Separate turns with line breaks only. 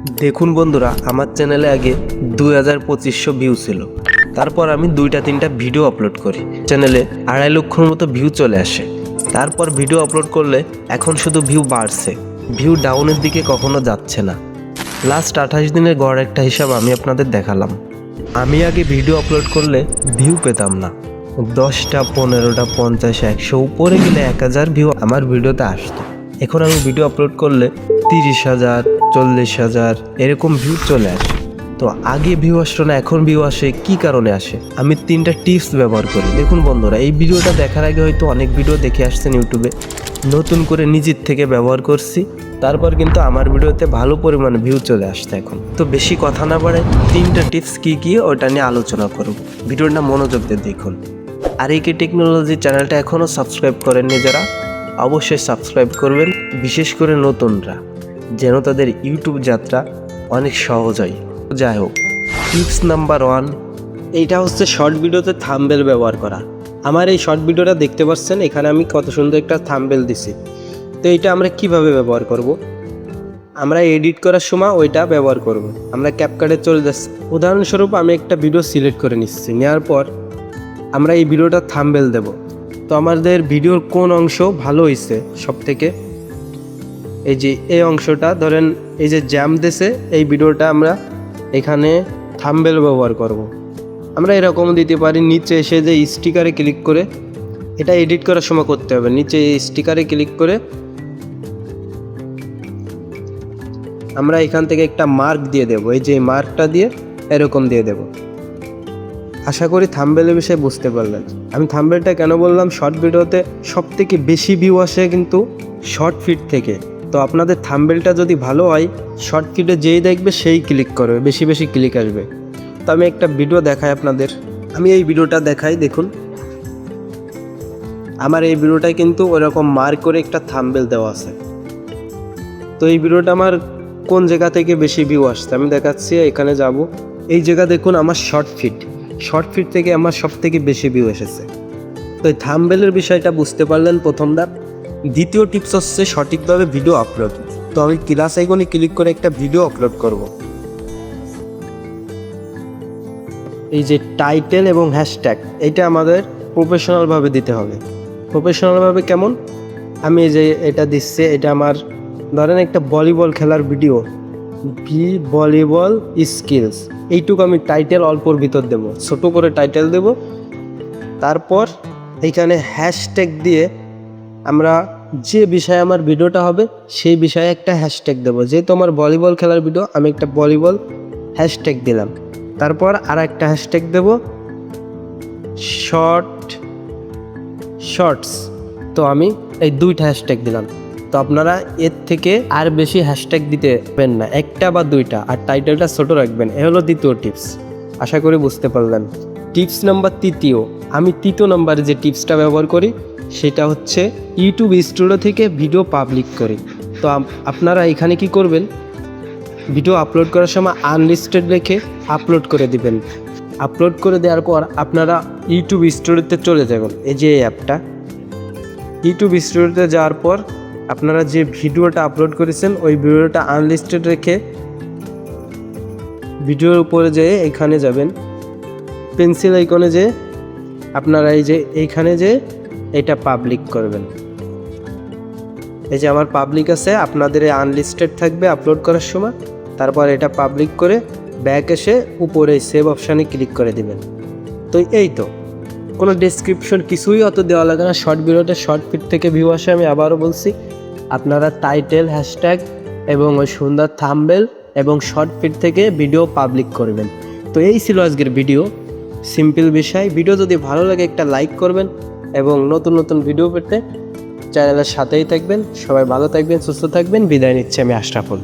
দেখুন বন্ধুরা, আমার চ্যানেলে আগে 2500 ভিউ ছিল। তারপর আমি 2-3টা ভিডিও আপলোড করি, চ্যানেলে 2.5 লক্ষর মতো ভিউ চলে আসে। তারপর ভিডিও আপলোড করলে এখন শুধু ভিউ বাড়ছে, ভিউ ডাউনের দিকে কখনো যাচ্ছে না। লাস্ট 28 দিনের গড় একটা হিসাব আমি আপনাদের দেখালাম। আমি আগে ভিডিও আপলোড করলে ভিউ পেতাম না, 10টা 15টা 50 100 উপরে গেলে 1000 ভিউ আমার ভিডিওতে আসতো। এখন আমি ভিডিও আপলোড করলে 30,000 40,000 এরকম ভিউ চলে আসে। তো আগে ভিউ আসতো না, এখন ভিউ আসে। কি কারণে আসে? আমি 3টা টিপস ব্যবহার করি। দেখুন বন্ধুরা, এই ভিডিওটা দেখার আগে হয়তো অনেক ভিডিও দেখে আসছেন ইউটিউবে, নতুন করে নিজের থেকে ব্যবহার করছি। তারপর কিন্তু আমার ভিডিওতে ভালো পরিমাণে ভিউ চলে আসছে এখন। তো বেশি কথা না বাড়াই 3টা টিপস কি ওটা নিয়ে আলোচনা করব। ভিডিওটা মনোযোগ দিয়ে দেখুন। আর এই টেকনোলজি চ্যানেলটা এখনও সাবস্ক্রাইব করেননি যারা, অবশ্যই সাবস্ক্রাইব করবেন, বিশেষ করে নতুনরা, যেন তাদের ইউটিউব যাত্রা অনেক সহজ হয়। যাই হোক, টিপস নাম্বার 1, এইটা হচ্ছে শর্ট ভিডিওতে থাম্বনেল ব্যবহার করা। আমার এই শর্ট ভিডিওটা দেখতে পাচ্ছেন, এখানে আমি কত সুন্দর একটা থাম্বনেল দিছি। তো এইটা আমরা কিভাবে ব্যবহার করব? আমরা এডিট করার সময় ওইটা ব্যবহার করব। আমরা ক্যাপকাটে চলে যাচ্ছি। উদাহরণস্বরূপ আমি একটা ভিডিও সিলেক্ট করে নিচ্ছি, নেওয়ার পর আমরা এই ভিডিওটা থাম্বনেল দেব। তো আমাদের ভিডিওর কোন অংশ ভালো হয়েছে সব থেকে, এই যে এই অংশটা ধরেন, এই যে জ্যাম দেশে এই ভিডিওটা আমরা এখানে থাম্বনেল ব্যবহার করব। আমরা এরকম দিতে পারি, নিচে এসে যে স্টিকারে ক্লিক করে, এটা এডিট করার সময় করতে হবে। নিচে স্টিকারে ক্লিক করে আমরা এখান থেকে একটা মার্ক দিয়ে দেব। এই যে মার্কটা দিয়ে এরকম দিয়ে দেব। আশা করি থাম্বনেলের বিষয়ে বুঝতে পারলেন। আমি থাম্বনেলটা কেন বললাম, শর্ট ভিডিওতে সব থেকে বেশি ভিউ আসে কিন্তু শর্ট ফিড থেকে। তো আপনাদের থাম্বনেলটা যদি ভালো হয়, শর্ট ফিডে যেই দেখবে সেই ক্লিক করবে, বেশি বেশি ক্লিক আসবে। তো আমি একটা ভিডিও দেখাই আপনাদের। আমি এই ভিডিওটা দেখাই, দেখুন আমার এই ভিডিওটায় কিন্তু ওরকম মার্ক করে একটা থাম্বনেল দেওয়া আছে। তো এই ভিডিওটা আমার কোন জায়গা থেকে বেশি ভিউ আসছে আমি দেখাচ্ছি। এখানে যাব, এই জায়গা দেখুন আমার শর্ট ফিড থেকে আমার সব থেকে বেশি ভিউ এসেছে। তো এই থাম্বনেলের বিষয়টা বুঝতে পারলেন প্রথম ধাপ। দ্বিতীয় টিপস হচ্ছে সঠিকভাবে ভিডিও আপলোড। তো আমি প্লাস আইকনে ক্লিক করে একটা ভিডিও আপলোড করব। এই যে টাইটেল এবং হ্যাশট্যাগ, এটা আমাদের প্রফেশনালভাবে দিতে হবে। প্রফেশনালভাবে কেমন? আমি এই যে এটা দিচ্ছে, এটা আমার ধরেন একটা ভলিবল খেলার ভিডিও, ভলিবল স্কিলস, এইটুকু আমি টাইটেল অল্পর ভিতর দেবো, ছোট করে টাইটেল দেব। তারপর এইখানে হ্যাশট্যাগ দিয়ে আমরা যে বিষয়ে আমার ভিডিওটা হবে সেই বিষয়ে একটা হ্যাশট্যাগ দেবো। যেহেতু আমার ভলিবল খেলার ভিডিও, আমি একটা ভলিবল হ্যাশট্যাগ দিলাম। তারপর আর একটা হ্যাশট্যাগ দেব শর্টস। তো আমি এই 2টা হ্যাশট্যাগ দিলাম। তো আপনারা এর থেকে আর বেশি হ্যাশট্যাগ দিতে পারবেন না, 1টা বা 2টা, আর টাইটেলটা ছোট রাখবেন। এ হলো দ্বিতীয় টিপস। আশা করি বুঝতে পারলেন। টিপস নাম্বার 3, আমি 3 নম্বরে যে টিপসটা ব্যবহার করি সেটা হচ্ছে ইউটিউব স্টুডিও থেকে ভিডিও পাবলিক করি। তো আপনারা এখানে কি করবেন, ভিডিও আপলোড করার সময় আনলিস্টেড রেখে আপলোড করে দিবেন। আপলোড করে দেওয়ার পর আপনারা ইউটিউব স্টুডিওতে চলে যাবেন। এই যে অ্যাপটা, ইউটিউব স্টুডিওতে যাওয়ার পর আপনারা যে ভিডিওটা আপলোড করেছেন ওই ভিডিওটা আনলিস্টেড রেখে ভিডিওর উপরে যেয়ে এখানে যাবেন, পেন্সিল আইকনে যে আপনারা এই যে এইখানে যে এটা পাবলিক করবেন। এই যে আমার পাবলিক আছে, আপনাদের আনলিস্টেড থাকবে আপলোড করার সময়। তারপর এটা পাবলিক করে ব্যাক এসে উপরে সেভ অপশানে ক্লিক করে দিবেন। তো এই তো, কোনো ডেসক্রিপশন কিছুই অত দেওয়া লাগে না। শর্ট ভিডিওতে শর্ট ফিড থেকে ভিউ আসে। আমি আবারও বলছি, আপনারা টাইটেল, হ্যাশট্যাগ এবং ওই সুন্দর থাম্বনেল এবং শর্ট ফিড থেকে ভিডিও পাবলিক করবেন। তো এই ছিল আজকের ভিডিও, সিম্পল বিষয়। ভিডিও যদি ভালো লাগে একটা লাইক করবেন এবং নতুন নতুন ভিডিও পেতে চ্যানেলের সাথেই থাকবেন। সবাই ভালো থাকবেন, সুস্থ থাকবেন। বিদায় নিচ্ছি আমি, আশরাফুল।